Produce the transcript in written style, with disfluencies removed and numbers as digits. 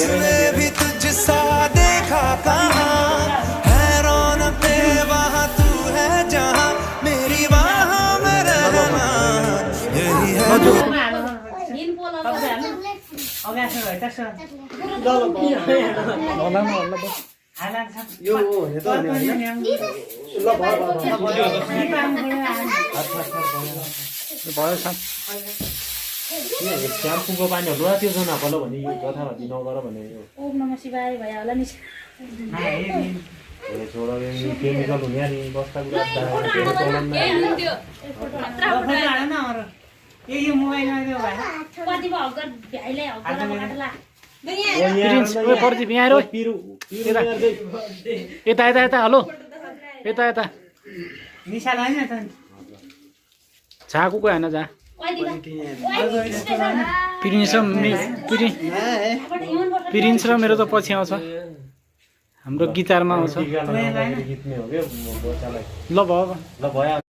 उसने भी तुझसा देखा कहाँ है रौनके वहाँ तू है जहाँ मेरी वहाँ में रहना यही है यो हेर्दा भयो साथ स्याम्पूको पानीहरू त्यो जना पल्लो भने यो जथाभावी नगर भने यो ओम नमः शिवाय भयो होला नि छोरा केमिकल हुने नि बस्ता कुरा यो मोबाइलमा त्यो भाइ कति भयो हगर भ्याइलाई हगर काटला प्रिन्स ओए प्रदीप यहाँ आएर यता यता यता हेलो यता यता निशा लाइन त झाको को हैन जा प्रिन्स र मेरो त पछि आउँछ हाम्रो गिटारमा आउँछ गीतने हो क्या बच्चालाई ल भयो ल भयो